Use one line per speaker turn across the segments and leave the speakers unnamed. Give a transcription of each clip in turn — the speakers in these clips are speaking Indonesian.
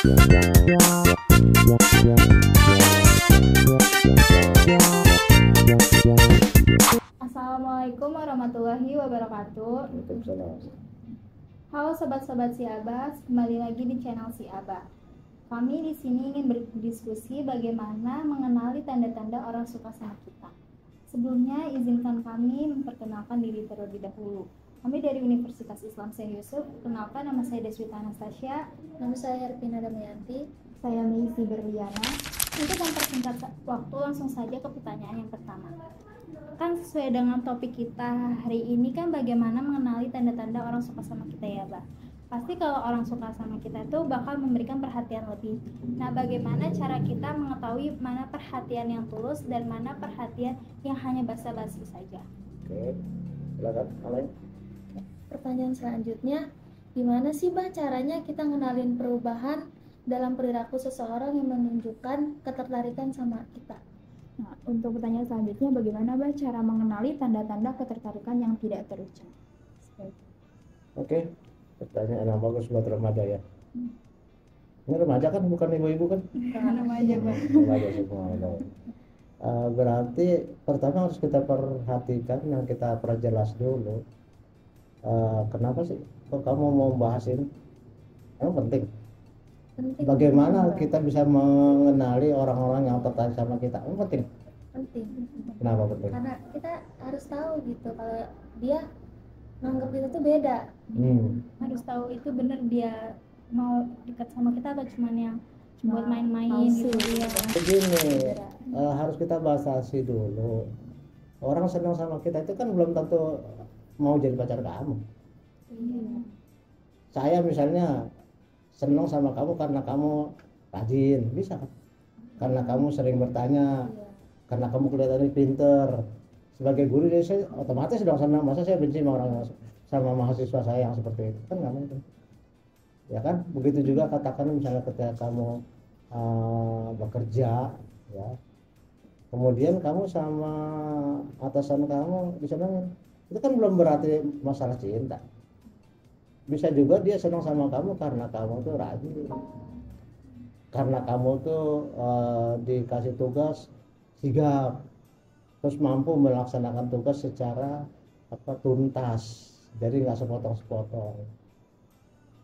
Assalamualaikum warahmatullahi wabarakatuh. Halo sobat-sobat Si Aba, kembali lagi di channel Si Aba. Kami di sini ingin berdiskusi bagaimana mengenali tanda-tanda orang suka sama kita. Sebelumnya izinkan kami memperkenalkan diri terlebih dahulu. Kami dari Universitas Islam Syekh Yusuf. Kenalkan, nama saya Deswita Anastasia.
Nama saya Herpina Damayanti.
Saya Meisi Berliana. Untuk mempersingkat waktu, langsung saja ke pertanyaan yang pertama. Kan sesuai dengan topik kita hari ini kan bagaimana mengenali tanda-tanda orang suka sama kita ya, Mbak. Pasti kalau orang suka sama kita itu bakal memberikan perhatian lebih. Nah, bagaimana cara kita mengetahui mana perhatian yang tulus dan mana perhatian yang hanya basa-basi saja?
Oke, silakan Alain.
Pertanyaan selanjutnya, gimana sih Mbak caranya kita ngenalin perubahan dalam perilaku seseorang yang menunjukkan ketertarikan sama kita?
Nah, untuk pertanyaan selanjutnya, bagaimana Mbak cara mengenali tanda-tanda ketertarikan yang tidak terucap?
Oke, pertanyaan yang bagus buat remaja ya. Ini remaja kan, bukan ibu-ibu kan?
Remaja, Mbak.
Remaja semua. Berarti pertama harus kita perhatikan, yang kita perjelas dulu. Kenapa sih kok kamu mau bahas ini? Emang penting. Bagaimana kita bisa mengenali orang-orang yang tertarik sama kita? Emang penting.
Penting.
Kenapa penting?
Karena kita harus tahu gitu kalau dia nganggap kita tuh beda.
Harus tahu itu bener dia mau dekat sama kita atau cuman yang buat main-main gitu ya.
Begini, harus kita batasi dulu. Orang senang sama kita itu kan belum tentu mau jadi pacar kamu. Saya misalnya senang sama kamu karena kamu rajin, bisa kan? Karena kamu sering bertanya, karena kamu kelihatannya pinter. Sebagai guru saya otomatis dong senang. Masa saya benci sama mahasiswa saya yang seperti itu? Kan nggak mungkin. Ya kan? Begitu juga katakan misalnya ketika kamu bekerja, ya. Kemudian kamu sama atasan kamu disenangin. Itu kan belum berarti masalah cinta. Bisa juga dia senang sama kamu karena kamu tuh rajin, karena kamu tuh dikasih tugas sigap, terus mampu melaksanakan tugas secara tuntas, jadi nggak sepotong-sepotong,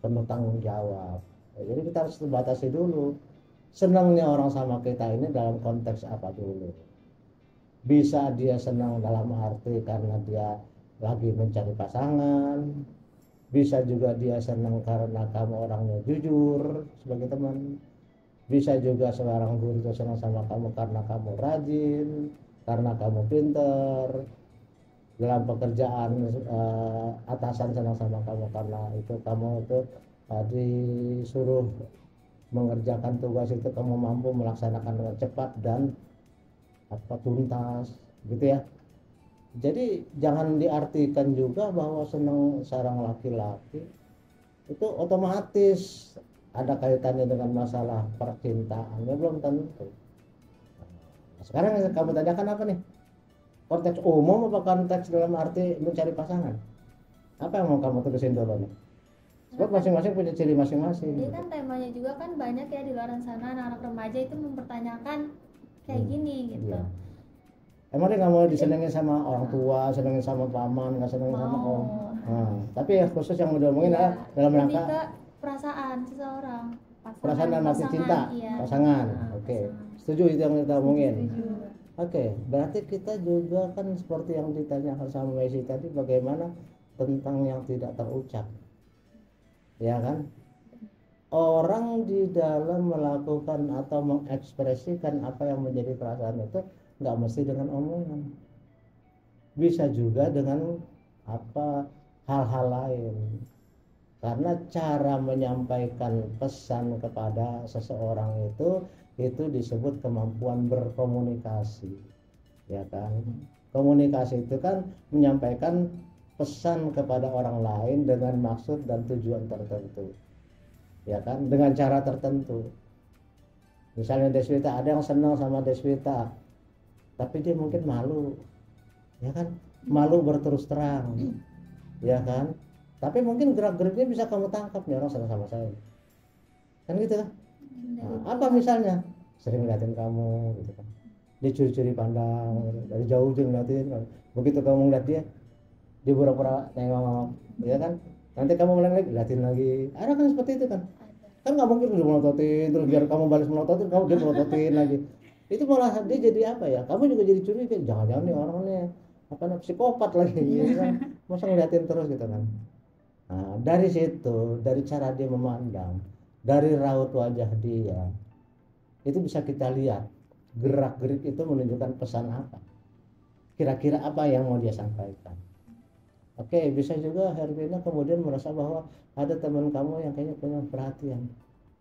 penuh tanggung jawab. Jadi kita harus batasi dulu senangnya orang sama kita ini dalam konteks apa dulu. Bisa dia senang dalam arti karena dia lagi mencari pasangan, bisa juga dia senang karena kamu orangnya jujur sebagai teman, bisa juga seorang guru itu senang sama kamu karena kamu rajin, karena kamu pinter dalam pekerjaan, atasan senang sama kamu karena itu kamu itu disuruh mengerjakan tugas itu kamu mampu melaksanakan dengan cepat dan tuntas gitu ya. Jadi jangan diartikan juga bahwa senang seorang laki-laki itu otomatis ada kaitannya dengan masalah percintaan, ya belum tentu. Nah, sekarang yang kamu tanyakan apa nih? Konteks umum apa konteks dalam arti mencari pasangan? Apa yang mau kamu terusin dulu nih? Sebab masing-masing punya ciri masing-masing.
Jadi kan temanya juga kan banyak ya di luar sana anak-anak remaja itu mempertanyakan kayak gini gitu.
Iya. Emang dia nggak mau disenengin sama orang tua, senengin sama paman, nggak senengin sama om. Nah, tapi ya khusus yang mau diomongin adalah dalam rangka
ke perasaan seseorang.
Perasaan dan arti cinta,
iya.
pasangan. Oke.
Pasangan.
Setuju itu yang kita omongin. Oke, berarti kita juga kan seperti yang ditanyakan sama Messi tadi, bagaimana tentang yang tidak terucap, ya kan? Orang di dalam melakukan atau mengekspresikan apa yang menjadi perasaan itu nggak mesti dengan omongan, bisa juga dengan hal-hal lain, karena cara menyampaikan pesan kepada seseorang itu disebut kemampuan berkomunikasi, ya kan? Komunikasi itu kan menyampaikan pesan kepada orang lain dengan maksud dan tujuan tertentu, ya kan, dengan cara tertentu. Misalnya Deswita, ada yang senang sama Deswita tapi dia mungkin malu, ya kan, malu berterus terang, ya kan, tapi mungkin gerak-geriknya bisa kamu tangkap nih orang senang sama saya, kan gitu kan. Nah, apa misalnya sering ngeliatin kamu gitu kan, dia curi-curi pandang dari jauh dia ngeliatin, begitu kamu ngeliat dia pura-pura nengok ya kan, nanti kamu mulai lagi liatin lagi, ada kan seperti itu kan. Kan nggak mungkin udah melototin terus biar kamu balas melototin, kamu dia melototin lagi, itu malah dia jadi apa ya, kamu juga jadi curiga, jangan-jangan nih orangnya apa namanya psikopat lagi gitu kan, masa ngeliatin terus gitu kan. Nah, dari situ, dari cara dia memandang, dari raut wajah dia, itu bisa kita lihat gerak-gerik itu menunjukkan pesan apa, kira-kira apa yang mau dia sampaikan. Oke, bisa juga Hervina kemudian merasa bahwa ada teman kamu yang kayaknya punya perhatian,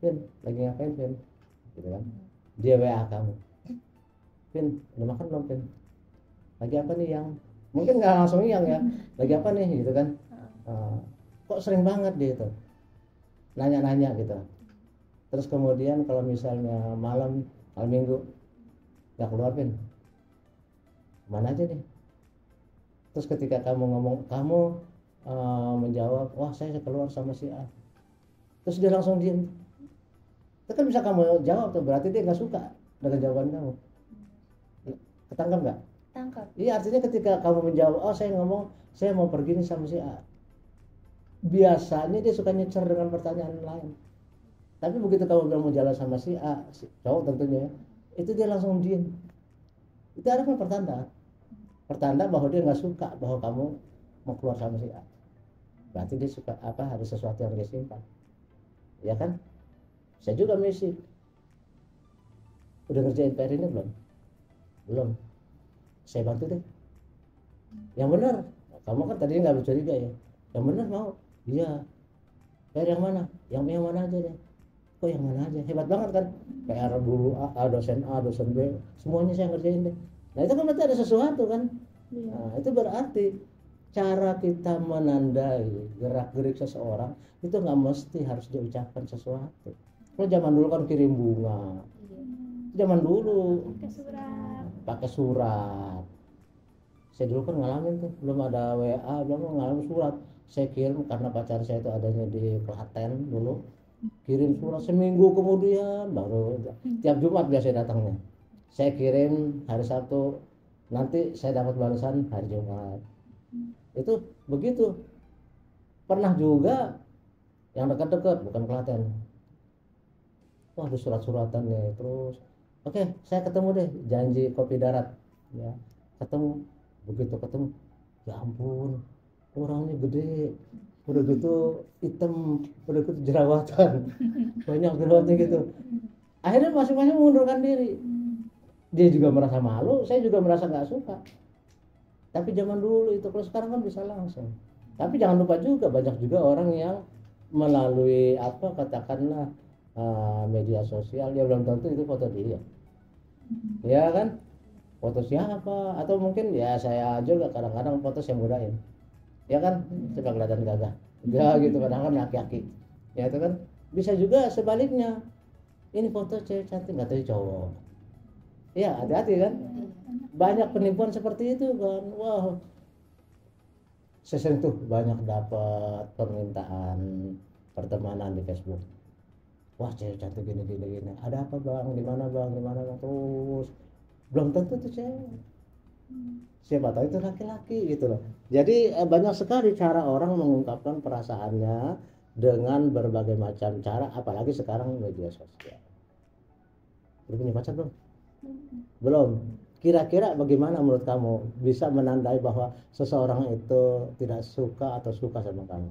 Vin lagi ngapain Vin gitu kan, dia WA kamu, Vin udah makan belum Vin, lagi apa nih, yang mungkin nggak langsung yang ya, lagi apa nih gitu kan. Kok sering banget dia itu nanya-nanya gitu. Terus kemudian kalau misalnya malam minggu nggak keluar Vin, mana aja nih. Terus ketika kamu ngomong, kamu menjawab, wah saya keluar sama si A, terus dia langsung diem, itu kan bisa kamu jawab tuh, berarti dia nggak suka dengan jawaban kamu. Ketangkap nggak?
Tangkap.
Iya, artinya ketika kamu menjawab, oh saya ngomong saya mau pergi nih sama si A, biasanya dia suka nyecer dengan pertanyaan lain. Tapi begitu kamu bilang mau jalan sama si A, si cowok tentunya, itu dia langsung diem. Itu ada pertanda bahwa dia nggak suka bahwa kamu mau keluar sama si A. Berarti dia suka apa, ada sesuatu yang dia simpan, ya kan? Saya juga misi, udah ngerjain PR ini belum, saya bantu deh, yang benar. Kamu kan tadinya nggak bercuriga ya, yang benar mau, iya. PR yang mana, yang mana aja deh. Kok yang mana aja, hebat banget kan, PR guru A, dosen A, dosen B, semuanya saya ngerjain deh. Nah itu kan berarti ada sesuatu kan. Nah itu berarti cara kita menandai gerak-gerik seseorang itu nggak mesti harus diucapkan sesuatu. Kalau zaman dulu kan kirim bunga, zaman dulu pakai surat. Saya dulu kan ngalamin tuh, belum ada WA, belum ngalamin surat. Saya kirim karena pacar saya itu adanya di Klaten dulu, kirim surat seminggu kemudian baru, tiap Jumat biasa datangnya. Saya kirim hari Sabtu, nanti saya dapat balasan hari Jumat. Itu begitu. Pernah juga yang dekat-dekat, bukan Klaten, wah ada surat-suratan nih, terus oke, saya ketemu deh, janji kopi darat ya, ketemu. Begitu ketemu, ya ampun orangnya gede, udah gitu hitam, udah gitu jerawatan, banyak jerawatnya gitu. Akhirnya masing-masing mengundurkan diri. Dia juga merasa malu, saya juga merasa nggak suka. Tapi zaman dulu itu, kalau sekarang kan bisa langsung. Tapi jangan lupa juga banyak juga orang yang melalui apa katakanlah media sosial, dia belum tentu itu foto dia, ya kan, foto siapa, atau mungkin ya saya juga kadang-kadang foto saya mudahin, ya kan, supaya kelihatan gagah ya gitu, kadang-kadang laki-laki ya itu kan. Bisa juga sebaliknya, ini foto cewek cantik nggak tahu cowok, ya hati-hati kan, banyak penipuan seperti itu kan. Wah, saya sering tuh banyak dapat permintaan pertemanan di Facebook. Wah cewek cantik gini, ada apa bang, di mana bang, terus belum tentu tuh cewek, siapa tahu itu laki-laki gitu loh. Jadi banyak sekali cara orang mengungkapkan perasaannya dengan berbagai macam cara, apalagi sekarang media sosial. Udah punya pacar belum? Belum. Kira-kira bagaimana menurut kamu bisa menandai bahwa seseorang itu tidak suka atau suka sama kamu?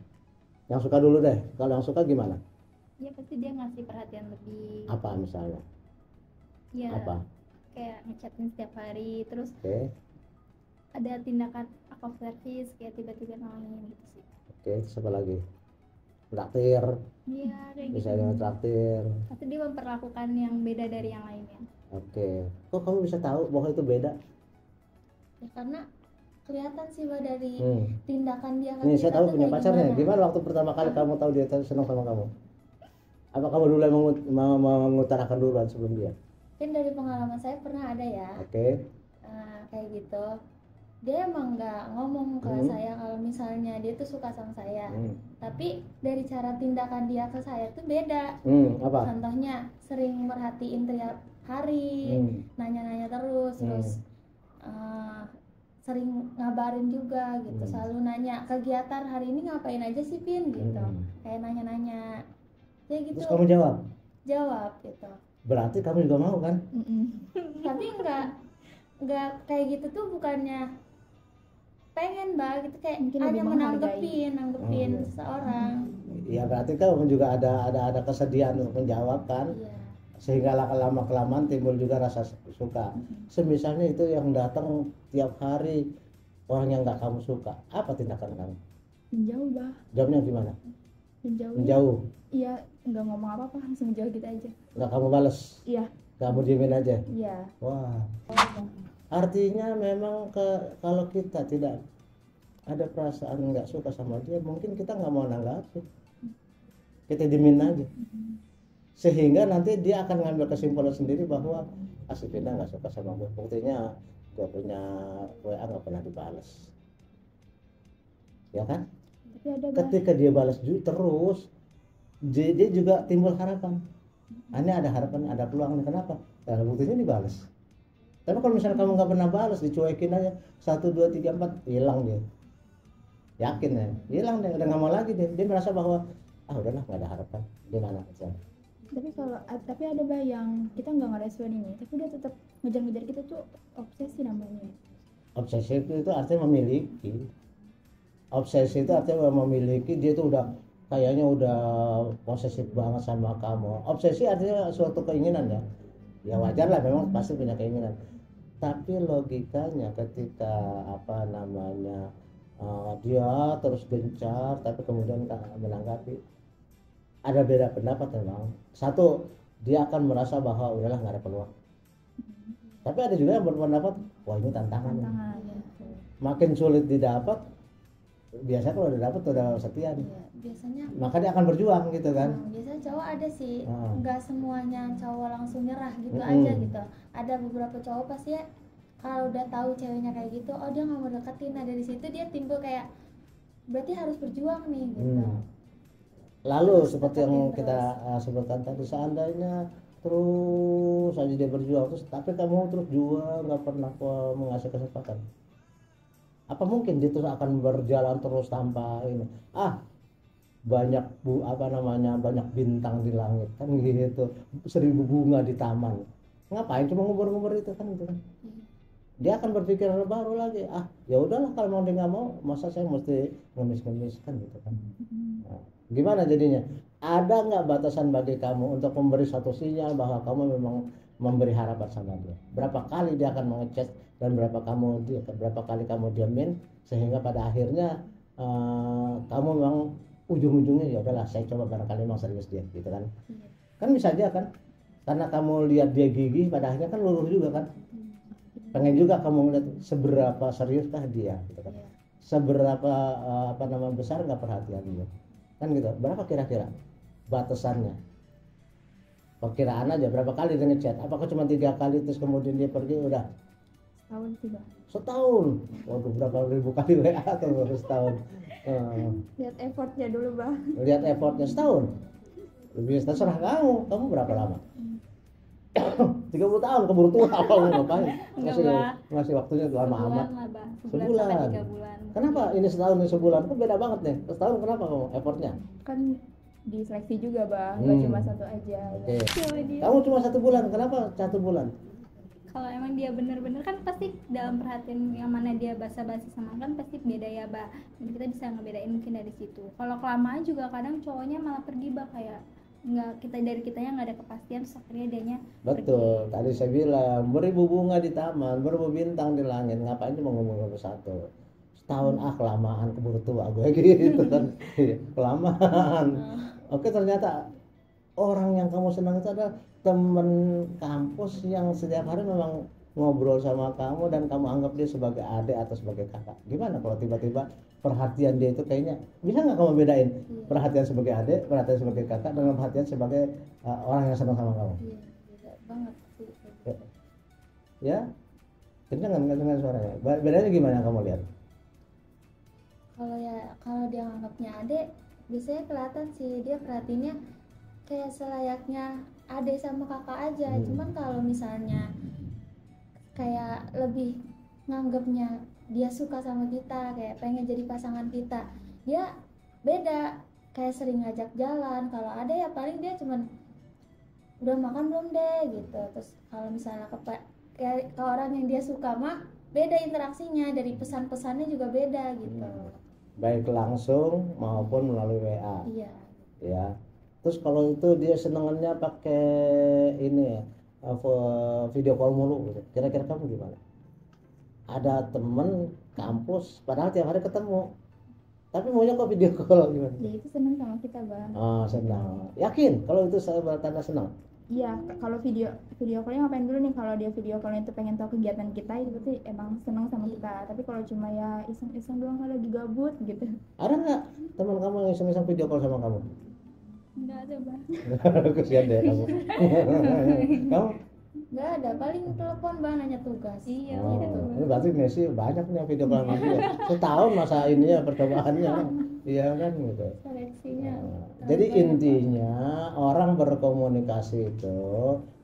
Yang suka dulu deh, kalau yang suka gimana?
Ya pasti dia ngasih perhatian lebih.
Apa misalnya?
Ya
Apa?
kayak ngechatin setiap hari, terus
Oke.
ada tindakan aktif service kayak tiba-tiba nolongin gitu sih.
Oke, terus apa lagi? Traktir,
Iya kayak gitu.
bisa dengan traktir.
Pasti dia memperlakukan yang beda dari yang lainnya.
Oke. Kok kamu bisa tahu bahwa itu beda?
Ya karena kelihatan sih Mbak dari tindakan dia ke
Nih
kita
saya tahu
tuh
punya
kayak
pacarnya.
gimana.
Gimana waktu pertama kali kamu tahu dia senang sama kamu? Apa kamu dulu yang mengutarakan duluan sebelum dia?
Mungkin dari pengalaman saya pernah ada ya
Oke.
kayak gitu. dia emang nggak ngomong ke
Hmm.
saya kalau misalnya dia tuh suka sama saya,
Hmm.
tapi dari cara tindakan dia ke saya tuh beda.
Apa?
Contohnya sering merhatiin tiap hari, nanya-nanya terus, eh, sering ngabarin juga gitu, selalu nanya kegiatan hari ini ngapain aja sih Pin gitu, kayak nanya-nanya kayak gitu.
Terus kamu
jawab gitu.
Berarti kamu juga mau kan?
Tapi nggak kayak gitu tuh, bukannya pengen gitu, kayak
Mungkin
hanya
lebih menghargai.
nanggepin seseorang.
Ya berarti kamu juga ada kesediaan untuk menjawab kan?
Iya.
Sehingga lama kelamaan timbul juga rasa suka. Semisalnya itu yang datang tiap hari orang yang nggak kamu suka, apa tindakan kamu?
Menjauh bah.
Jawabnya gimana?
Menjauh. Iya, nggak ngomong apa-apa, langsung menjauh gitu aja.
Nggak kamu balas?
Iya.
Kamu diemin aja?
Iya.
Wah. Artinya memang kalau kita tidak ada perasaan nggak suka sama dia, mungkin kita nggak mau nanggapin, kita diemin aja, sehingga nanti dia akan ngambil kesimpulan sendiri bahwa si Vina nggak suka sama gue, buktinya gue punya WA nggak pernah dibalas, ya kan?
Tapi ada bah.
Ketika dia balas terus, dia juga timbul harapan. Ini ada harapan, ada peluang nih. Kenapa? Karena buktinya dibalas. Tapi kalau misalnya kamu nggak pernah balas, dicuekin aja 1, 2, 3, 4, hilang dia. Yakin ya, hilang deh, udah nggak mau lagi dia merasa bahwa udahlah nggak ada harapan, di mana misalnya.
Tapi ada bah yang kita nggak ngerespon ini, tapi dia tetap ngejar-ngejar kita tuh, obsesi namanya.
Obsesi itu artinya memiliki. Obsesi itu artinya memiliki, dia tuh udah kayaknya udah posesif banget sama kamu. Obsesi artinya suatu keinginan ya. Ya wajar lah, memang pasti punya keinginan. Tapi logikanya ketika dia terus gencar, tapi kemudian menanggapi, ada beda pendapat memang. Satu, dia akan merasa bahwa udahlah nggak ada peluang. Tapi ada juga yang berpendapat, wah ini tantangan.
Ya.
Makin sulit didapat, biasanya kalau udah dapat udah setia nih.
Iya, biasanya.
Maka dia akan berjuang gitu kan.
Biasanya cowok ada sih, nggak semuanya cowok langsung nyerah gitu
Mm-mm.
aja gitu. Ada beberapa cowok pasti ya, kalau udah tahu ceweknya kayak gitu, oh dia nggak mau deketin. Nah dari situ dia timbul kayak, berarti harus berjuang nih gitu.
Lalu
Terus
seperti yang
deketin
kita sebutkan tadi, seandainya terus aja dia berjuang terus, tapi kamu terus juga nggak pernah mengasih kesempatan, apa mungkin dia terus akan berjalan terus tanpa ini? Banyak banyak bintang di langit kan gitu, 1000 bunga di taman, ngapain cuma ngubur-ngubur itu kan gitu kan. Dia akan berpikir baru lagi, ya udahlah kalau mau dia nggak mau, masa saya mesti ngemis-ngemis kan gitu kan. Nah, gimana jadinya? Ada nggak batasan bagi kamu untuk memberi satu sinyal bahwa kamu memang memberi harapan sama dia? Berapa kali dia akan mengechat dan berapa kali kamu diamin, sehingga pada akhirnya kamu memang ujung-ujungnya ya udahlah saya coba, barangkali memang serius dia gitu kan. Kan bisa aja kan, karena kamu lihat dia gigih, pada akhirnya kan luluh juga kan. Pengen juga kamu ngeliat seberapa seriuskah dia gitu kan. Seberapa besar nggak perhatian dia kan gitu. Berapa kira-kira batasannya? Perkiraan aja berapa kali dia ngechat? Apakah cuma 3 kali terus kemudian dia pergi udah? Setahun. Waduh, berapa ribu kali WA atau baru setahun?
Lihat effortnya dulu bah.
Lihat effortnya setahun. Lebih terserah kamu berapa lama? 30 tahun keburu tua apa mau ngapain? Masih waktunya lama amat. Sebulan.
3 bulan.
Kenapa ini setahun ini sebulan? Kok beda banget nih. Setahun kenapa kamu effortnya?
Kan diseleksi juga bah, nggak cuma satu aja.
Oke. Kamu cuma 1 bulan, kenapa 1 bulan?
Kalau emang dia bener-bener kan pasti dalam perhatian yang mana dia basa-basi sama kan pasti beda ya bah. Dan kita bisa ngebedain mungkin dari situ. Kalau kelamaan juga kadang cowoknya malah pergi bah, kayak dari kitanya nggak ada kepastian, terus akhirnya dianya
betul pergi. Tadi saya bilang beribu bunga di taman, beribu bintang di langit, ngapain cuma ngomong satu? Setahun kelamaan, keburu tua gue gitu kan. Kelamaan. Oke, ternyata orang yang kamu senang itu adalah teman kampus yang setiap hari memang ngobrol sama kamu dan kamu anggap dia sebagai adik atau sebagai kakak. Gimana kalau tiba-tiba perhatian dia itu kayaknya, bisa nggak kamu bedain perhatian sebagai adik, perhatian sebagai kakak dengan perhatian sebagai orang yang senang sama kamu?
Iya, beda banget sih.
Ya. Gimana jadinya? Ada nggak batasan bagi kamu untuk memberi satu sinyal bahwa kamu memang memberi harapan sama dia? Berapa kali dia akan mengechat dan berapa kali kamu diamin, sehingga pada akhirnya kamu memang ujung-ujungnya ya udahlah saya coba, barangkali memang serius dia gitu kan. Kan bisa aja kan, karena kamu lihat dia gigih, pada akhirnya kan luluh juga kan. Ya. Kenceng suaranya. Bedanya gimana kamu lihat?
Kalau dia nganggapnya adek, biasanya kelihatan sih dia perhatiinnya kayak selayaknya adek sama kakak aja. Cuman kalau misalnya kayak lebih nganggapnya dia suka sama kita, kayak pengen jadi pasangan kita, dia beda, kayak sering ngajak jalan. Kalau ada ya paling dia cuman udah makan belum deh gitu. Terus kalau misalnya ke orang yang dia suka mah beda interaksinya, dari pesan-pesannya juga beda gitu.
Baik langsung maupun melalui WA.
Iya.
Ya. Terus kalau itu dia senengannya pakai ini video call mulu gitu. Kira-kira kamu gimana? Ada temen kampus padahal tiap hari ketemu, tapi maunya kok video call, gimana?
Dia itu senang sama kita, Bang.
Oh, senang. Yakin kalau itu saya tanda senang?
Iya, kalau video callnya ngapain dulu nih? Kalau dia video callnya itu pengen tahu kegiatan kita, itu berarti emang senang sama kita. Tapi kalau cuma ya iseng-iseng doang, kalau lagi gabut gitu.
Ada nggak teman kamu yang iseng-iseng video call sama kamu?
Enggak ada, Bang.
Kesian deh kamu. Kamu?
Nggak ada, paling telepon Bang nanya tugas.
Iya,
Oh,
gitu.
ini berarti Messi banyak nih yang video call sama dia. Setahun masa ini ya percobaannya. Iya kan gitu.
Seleksinya.
Jadi intinya orang berkomunikasi itu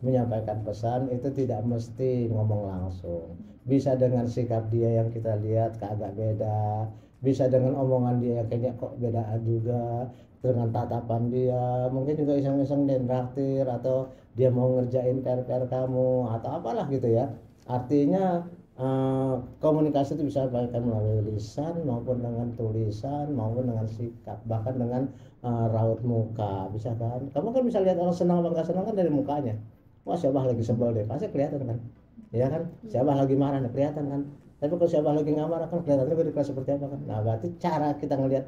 menyampaikan pesan itu tidak mesti ngomong langsung. Bisa dengan sikap dia yang kita lihat agak beda, bisa dengan omongan dia yang kayaknya kok bedaan juga, dengan tatapan dia, mungkin juga iseng-iseng dan traktir, atau dia mau ngerjain PR kamu atau apalah gitu ya. Artinya komunikasi itu bisa baik melalui lisan maupun dengan tulisan maupun dengan sikap, bahkan dengan raut muka bisa kan. Kamu kan bisa lihat orang senang apa enggak senang kan dari mukanya. Wah, si Abah lagi sebel deh, pasti kelihatan kan. Iya kan? Si Abah lagi marah nih kelihatan kan. Tapi kalau si Abah lagi nggak marah kan kelihatan juga di kelas seperti apa kan. Nah, berarti cara kita ngelihat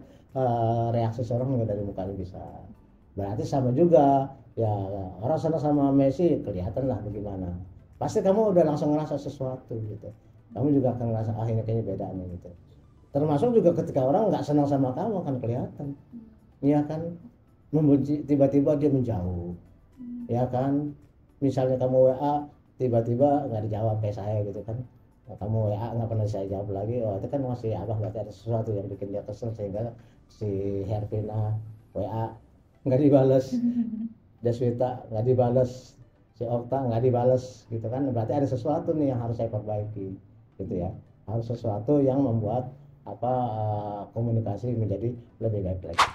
reaksi seorang juga dari mukanya bisa. Berarti sama juga ya, orang senang sama Messi kelihatan lah bagaimana. Pasti kamu udah langsung ngerasa sesuatu gitu. Kamu juga akan ngerasa ini kayaknya beda nih gitu. Termasuk juga ketika orang nggak senang sama kamu akan kelihatan. Iya kan, membenci, tiba-tiba dia menjauh. Ya kan, misalnya kamu WA tiba-tiba nggak dijawab kayak saya gitu kan. Nah, kamu WA nggak pernah saya jawab lagi, oh itu kan masih Abah berarti ada sesuatu yang bikin dia kesel sehingga si Hervina WA nggak dibales, Deswita nggak dibales, si Okta nggak dibales gitu kan. Berarti ada sesuatu nih yang harus saya perbaiki gitu ya. Harus sesuatu yang membuat komunikasi menjadi lebih baik lagi.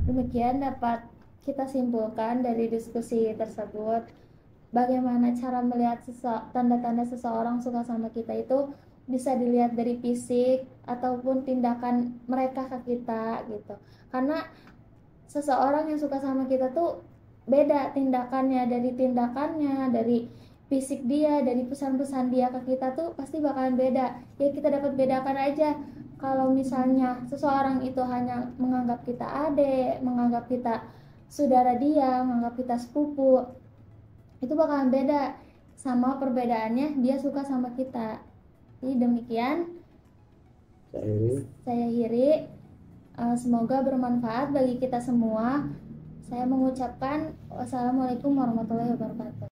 Demikian dapat kita simpulkan dari diskusi tersebut, bagaimana cara melihat tanda-tanda seseorang suka sama kita itu bisa dilihat dari fisik ataupun tindakan mereka ke kita gitu. Karena seseorang yang suka sama kita tuh beda tindakannya, dari fisik dia, dari pesan-pesan dia ke kita tuh pasti bakalan beda. Ya kita dapat bedakan aja. Kalau misalnya seseorang itu hanya menganggap kita adik, menganggap kita saudara dia, menganggap kita sepupu, itu bakalan beda sama perbedaannya dia suka sama kita. Jadi demikian saya akhiri. Semoga bermanfaat bagi kita semua. Saya mengucapkan wassalamualaikum warahmatullahi wabarakatuh.